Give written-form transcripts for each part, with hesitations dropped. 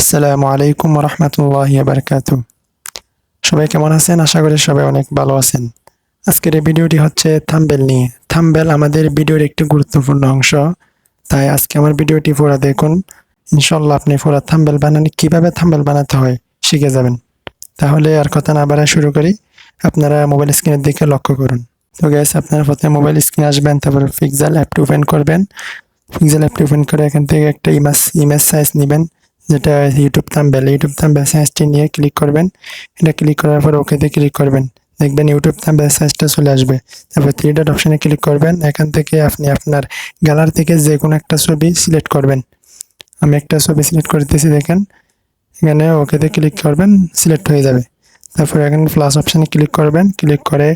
আসসালামু আলাইকুম রহমতুল্লাহি বারকাতুহ। সবাই কেমন আছেন? আশা করি সবাই অনেক ভালো আছেন। আজকের এই ভিডিওটি হচ্ছে থাম্বনেল নিয়ে। থাম্বনেল আমাদের ভিডিওর একটি গুরুত্বপূর্ণ অংশ। তাই আজকে আমার ভিডিওটি পুরো দেখুন। ইনশাল্লাহ আপনি পুরো থাম্বনেল বানানো কিভাবে থাম্বনেল বানাতে হয় শিখে যাবেন। তাহলে আর কথা না বাড়ায় শুরু করি। আপনারা মোবাইল স্ক্রিনের দিকে লক্ষ্য করুন। তো গাইস, আপনারা প্রথমে মোবাইল স্ক্রিনে আসবেন, তারপর পিক্সেল অ্যাপটি ওপেন করবেন। পিক্সেল অ্যাপটি ওপেন করে এখান থেকে একটা ইমেজ সাইজ নেবেন, যেটা ইউটিউব থাম্বনেল সাইজটি নিয়ে ক্লিক করবেন। এটা ক্লিক করার পর ওকেতে ক্লিক করবেন। দেখবেন ইউটিউব থাম্বনেল সাইজটা চলে আসবে। তারপর থ্রি ডট অপশনে ক্লিক করবেন। এখান থেকে আপনি আপনার গ্যালারি থেকে যে কোনো একটা ছবি সিলেক্ট করবেন। আমি একটা ছবি সিলেক্ট করতেছি, দেখেন এখানে ওকেতে ক্লিক করবেন, সিলেক্ট হয়ে যাবে। তারপর এখানে প্লাস অপশানে ক্লিক করবেন, ক্লিক করে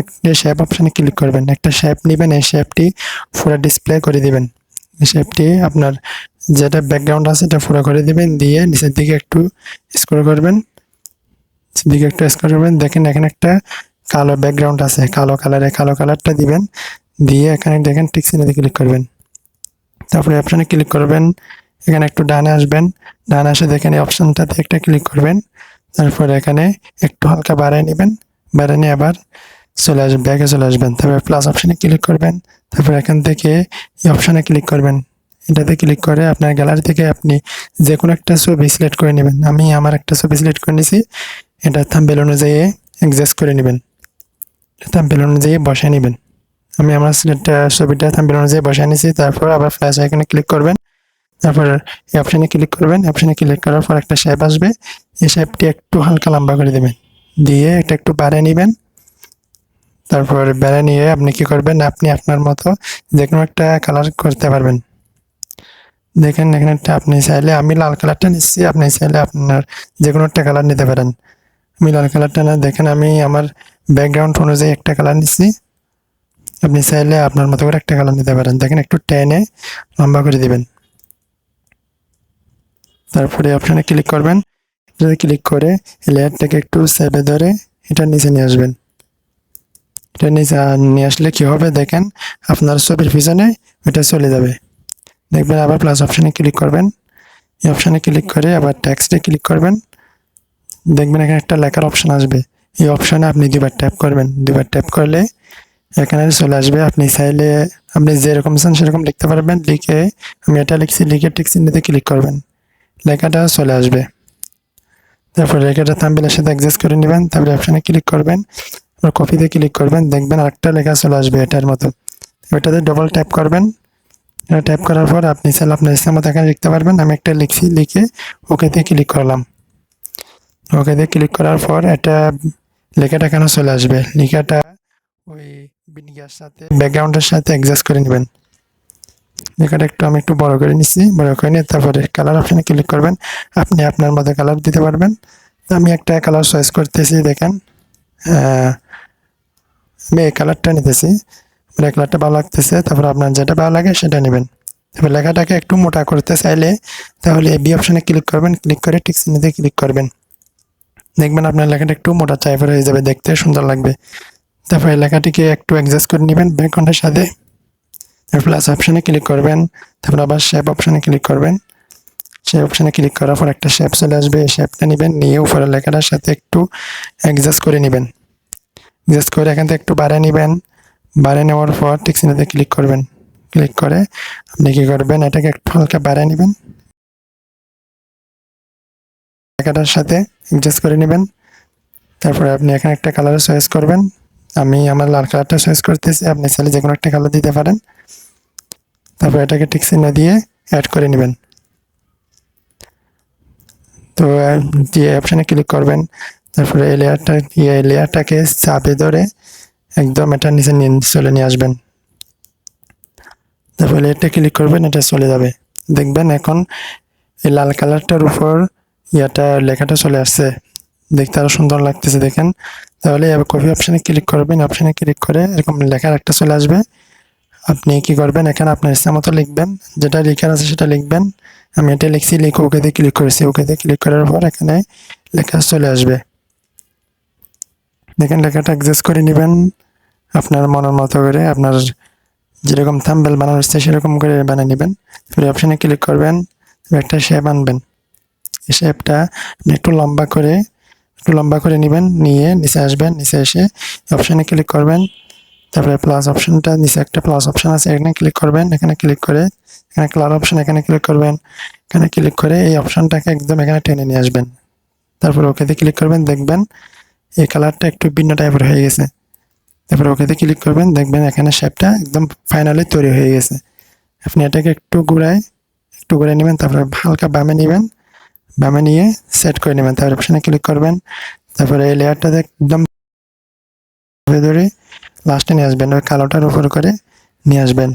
একটা শেপ অপশানে ক্লিক করবেন। একটা শেপ নেবেন, এই শেপটি পুরো ডিসপ্লে করে দিবেন। এই শেপটি আপনার যেটা ব্যাকগ্রাউন্ড আছে এটা পুরো করে দিবেন, দিয়ে নিচের দিকে একটু স্ক্রল করবেন। নিচের দিকে একটু স্ক্রল করবেন, দেখেন এখানে একটা কালো ব্যাকগ্রাউন্ড আছে, কালো কালারটা দিবেন। দিয়ে এখানে দেখেন টিক চিহ্নে ক্লিক করবেন। তারপরে অপশানে ক্লিক করবেন, এখানে একটু ডানে আসবেন। ডানে আসে দেখেন এই অপশানটাতে একটা ক্লিক করবেন। তারপর এখানে একটু হালকা বাড়ায় নেবেন, বাড়ায় নিয়ে আবার ব্যাকে চলে আসবেন। তারপর প্লাস অপশানে ক্লিক করবেন। তারপর এখান থেকে এই অপশানে ক্লিক করবেন। এটাতে ক্লিক করে আপনার গ্যালারি থেকে আপনি যে কোনো একটা ছবি সিলেক্ট করে নেবেন। আমি আমার একটা ছবি সিলেক্ট করে নিয়েছি, এটা থাম্বনেল অনুযায়ী অ্যাডজাস্ট করে নেবেন, থাম্বনেল অনুযায়ী বসায় নেবেন। আমি আমার ছবিটা থাম্বনেল অনুযায়ী বসায় নিয়েছি। তারপর আবার ফ্ল্যাশ আইকনে ক্লিক করবেন। তারপর এই অপশানে ক্লিক করবেন। অপশানে ক্লিক করার পর একটা শেপ আসবে, এই শেপটি একটু হালকা লম্বা করে দেবেন, দিয়ে এটা একটু বাড়িয়ে নেবেন। তারপর বেড়ে নিয়ে আপনি কি করবেন, আপনি আপনার মতো যে কোনো একটা কালার করতে পারবেন। দেখেন এখানে একটা আপনি চাইলে, আমি লাল কালারটা নিচ্ছি, আপনি চাইলে আপনার যে কোনো একটা কালার নিতে পারেন। আমি লাল কালারটা না, দেখেন আমি আমার ব্যাকগ্রাউন্ড অনুযায়ী একটা কালার নিচ্ছি। আপনি চাইলে আপনার মতো করে একটা কালার নিতে পারেন। দেখেন একটু টেনে লম্বা করে দিবেন। তারপরে অপশানে ক্লিক করবেন। এটাতে ক্লিক করে লেয়ারটাকে একটু চেপে ধরে এটা নিচে নিয়ে আসবেন। এটা নিচে নিয়ে আসলে কি হবে, দেখেন আপনার ছবির পিছনে ওটা চলে যাবে। দেখবেন আবার প্লাস অপশানে ক্লিক করবেন। এই অপশানে ক্লিক করে আবার টেক্সটে ক্লিক করবেন। দেখবেন এখানে একটা লেখার অপশান আসবে। এই অপশানে আপনি দুবার ট্যাপ করবেন। দুবার ট্যাপ করলে এখানে চলে আসবে। আপনি চাইলে আপনি যেরকম চান সেরকম লিখতে পারবেন। লিখে আমি এটা লিখছি, লিখে টিক চিহ্নতে ক্লিক করবেন, লেখাটা চলে আসবে। তারপর লেখাটা থাম্বনেলের সাথে অ্যাডজাস্ট করে নেবেন। তারপরে অপশানে ক্লিক করবেন, কপিতে ক্লিক করবেন, দেখবেন আরেকটা লেখা চলে আসবে এটার মতো। ওইটাতে ডবল ট্যাপ করবেন। ট্যাপ করার পর আপনি চাইলে আপনার ইচ্ছা মতো এখানে লিখতে পারবেন। আমি একটা লিখছি, লিখে ওকেতে ক্লিক করলাম। ওকেতে ক্লিক করার পর এটা লেখাটা কেন চলে আসবে, লেখাটা ওই বিনিগার সাথে ব্যাকগ্রাউন্ডের সাথে অ্যাডজাস্ট করে নেবেন। লেখাটা আমি একটু বড় করে নিচ্ছি, বড় করে নিয়ে তারপরে কালার অপশানে ক্লিক করবেন। আপনি আপনার মতো কালার দিতে পারবেন। তো আমি একটা কালার চয়েস করতেছি, দেখেন আমি এই কালারটা নিতেছি, আমার এই কালারটা ভালো লাগতেছে। তারপর আপনার যেটা ভালো লাগে সেটা নেবেন। তারপর লেখাটাকে একটু মোটা করতে চাইলে তাহলে বি অপশানে ক্লিক করবেন, ক্লিক করে টিক চিহ্নতে ক্লিক করবেন। দেখবেন আপনার লেখাটা একটু মোটা টাইপের হয়ে যাবে, দেখতে সুন্দর লাগবে। তারপর এই লেখাটিকে একটু অ্যাডজাস্ট করে নেবেন ব্যাকগ্রাউন্ডের সাথে। প্লাস অপশানে ক্লিক করবেন। তারপর আবার শেপ অপশানে ক্লিক করবেন। সেই অপশানে ক্লিক করার পর একটা শেপ চলে আসবে, এই শেপটা নেবেন, নিয়ে উপরের লেখাটার সাথে একটু অ্যাডজাস্ট করে নেবেন। অ্যাডজাস্ট করে এখান থেকে একটু বাড়িয়ে নেবেন। বাড়িয়ে নেওয়ার পর টিক চিহ্নতে ক্লিক করবেন। ক্লিক করে আপনি কি করবেন, এটাকে একটু হালকা বাড়িয়ে নেবেন, লেখাটার সাথে অ্যাডজাস্ট করে নেবেন। তারপরে আপনি এখানে একটা কালার চয়েস করবেন। আমি আমার লাল কালারটা চয়েস করতেছি, আপনি চাইলে যে কোনো একটা কালার দিতে পারেন। তারপর এটাকে টিক চিহ্ন দিয়ে অ্যাড করে নেবেন। তো দিয়ে অপশানে ক্লিক করবেন। তারপরে এই লেয়ারটাকে চাপে ধরে একদম এটা নিচে চলে নিয়ে আসবেন। তারপরে লেয়ারটা ক্লিক করবেন, এটা চলে যাবে। দেখবেন এখন এই লাল কালারটার উপর লেখাটা চলে আসছে, দেখতে আরো সুন্দর লাগতেছে, দেখেন। তাহলে এবার কপি অপশানে ক্লিক করবেন। অপশানে ক্লিক করে এরকম লেখার একটা চলে আসবে। আপনি কি করবেন, এখানে আপনার ইচ্ছা মতো লিখবেন, যেটা লেখার আছে সেটা লিখবেন। আমি এটা লিখছি, লিখে ওকেতে ক্লিক করেছি। ওকেতে ক্লিক করার পর এখানে লেখা চলে আসবে। দেখেন লেখাটা অ্যাডজাস্ট করে নেবেন আপনার মনের মতো করে, আপনার যেরকম থাম্বনেল বানানো হচ্ছে সেরকম করে বানিয়ে নেবেন। ফিরে অপশানে ক্লিক করবেন, একটা শেপ আনবেন। এই শেপটা আপনি একটু লম্বা করে নেবেন, নিয়ে নিচে আসবেন, নিচে এসে অপশানে ক্লিক করবেন। তারপরে প্লাস অপশনটা নিচে একটা প্লাস অপশন আছে, এখানে ক্লিক করবেন। এখানে ক্লিক করে এখানে কালার অপশন, এখানে ক্লিক করবেন। এখানে ক্লিক করে এই অপশনটাকে একদম এখানে টেনে নিয়ে আসবেন। তারপর ওকেতে ক্লিক করবেন, দেখবেন এই কালারটা একটু ভিন্ন টাইপের হয়ে গেছে। তারপর ওকেতে ক্লিক করবেন, দেখবেন এখানে শেপটা একদম ফাইনালি তৈরি হয়ে গেছে। আপনি এটাকে একটু ঘুরাই নেবেন, তারপরে হালকা বামে নেবেন, বামে নিয়ে সেট করে নেবেন। তারপর অপশনে ক্লিক করবেন, তারপরে এই লেয়ারটাতে একদম ধরে লাস্টে নিয়ে আসবেন, ওই কালোটার উপর করে নিয়ে আসবেন।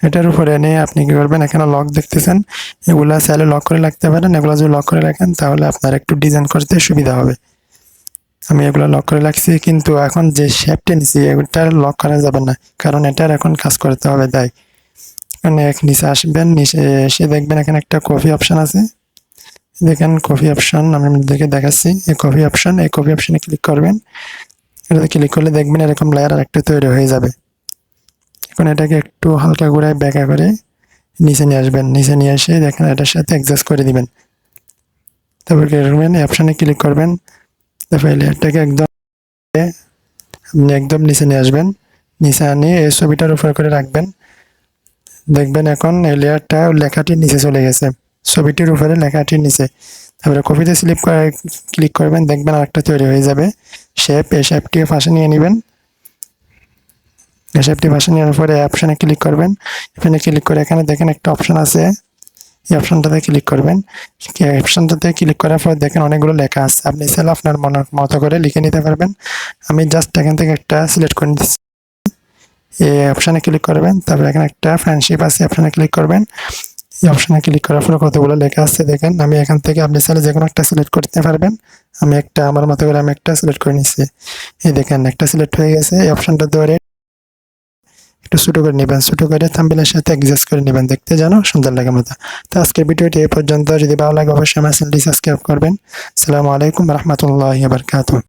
এটার উপরে নিয়ে আপনি কি করবেন, এখানে লক দেখতেছেন, এগুলা চাইলে লক করে রাখতে পারেন। এগুলো যদি লক করে রাখেন তাহলে আপনার একটু ডিজাইন করতে সুবিধা হবে। আমি এগুলো লক করে রাখছি, কিন্তু এখন যে শেপটা নিছি এগুলো লক করা যাবে না, কারণ এটার এখন কাজ করতে হবে। তাই এখানে নিচে আসবেন, নিচে এসে দেখবেন এখানে একটা কপি অপশন আছে। দেখেন কপি অপশন আমি আপনাদেরকে দেখাচ্ছি। এই কপি অপশনে ক্লিক করবেন। এটাতে ক্লিক করলে দেখবেন এরকম লেয়ার আরেকটা তৈরি হয়ে যাবে। এখন এটাকে একটু হালকা ঘুরায় ব্যাকা করে নিচে নিয়ে আসবেন, নিচে নিয়ে এসে দেখেন এটার সাথে অ্যাডজাস্ট করে দিবেন। তারপর কি করবেন, এই অপশনে ক্লিক করবেন। তারপর লেয়ারটাকে আপনি একদম নিচে নিয়ে আসবেন, নিচে আনিয়ে এই ছবিটার উপর করে রাখবেন। দেখবেন এখন এই লেয়ারটা লেখাটির নিচে চলে গেছে, ছবিটির উপরে লেখাটির নিচে। তারপরে কপিতে ক্লিক করবেন, দেখবেন আরেকটা তৈরি হয়ে যাবে শেপ। এই শেপটিকে পাশে নিয়ে নেবেন। এই শেপটি পাশে নেওয়ার পরে অপশানে ক্লিক করবেন। এখানে ক্লিক করে এখানে দেখেন একটা অপশান আছে, এই অপশানটাতে ক্লিক করবেন। অপশানটাতে ক্লিক করার পর দেখেন অনেকগুলো লেখা আছে, আপনি চাইলে আপনার মনের মতো করে লিখে নিতে পারবেন। আমি জাস্ট এখান থেকে একটা সিলেক্ট করে নিচ্ছি। এই অপশানে ক্লিক করবেন, তারপর এখানে একটা ফ্রেন্ডশিপ আছে, অপশানে ক্লিক করবেন। এই অপশানে ক্লিক করার পরে কতগুলো লেখা আছে দেখেন। আমি এখান থেকে আপনি চাইলে যে কোনো একটা সিলেক্ট করতে পারবেন। আমি একটা আমার মতো করে আমি একটা সিলেক্ট করে নিচ্ছি। এই দেখেন একটা সিলেক্ট হয়ে গেছে। এই অপশানটা ধরে একটু ছোট করে নেবেন, ছোট করে থাম্বনেলের সাথে অ্যাডজাস্ট করে নেবেন, দেখতে যেন সুন্দর লাগে মতো। তো আজকের ভিডিওটি এই পর্যন্ত। যদি ভালো লাগে অবশ্যই আমার চ্যানেলটি সাবস্ক্রাইব করবেন। আসসালামু আলাইকুম রহমতুল্লাহি ওয়া বারাকাতুহু।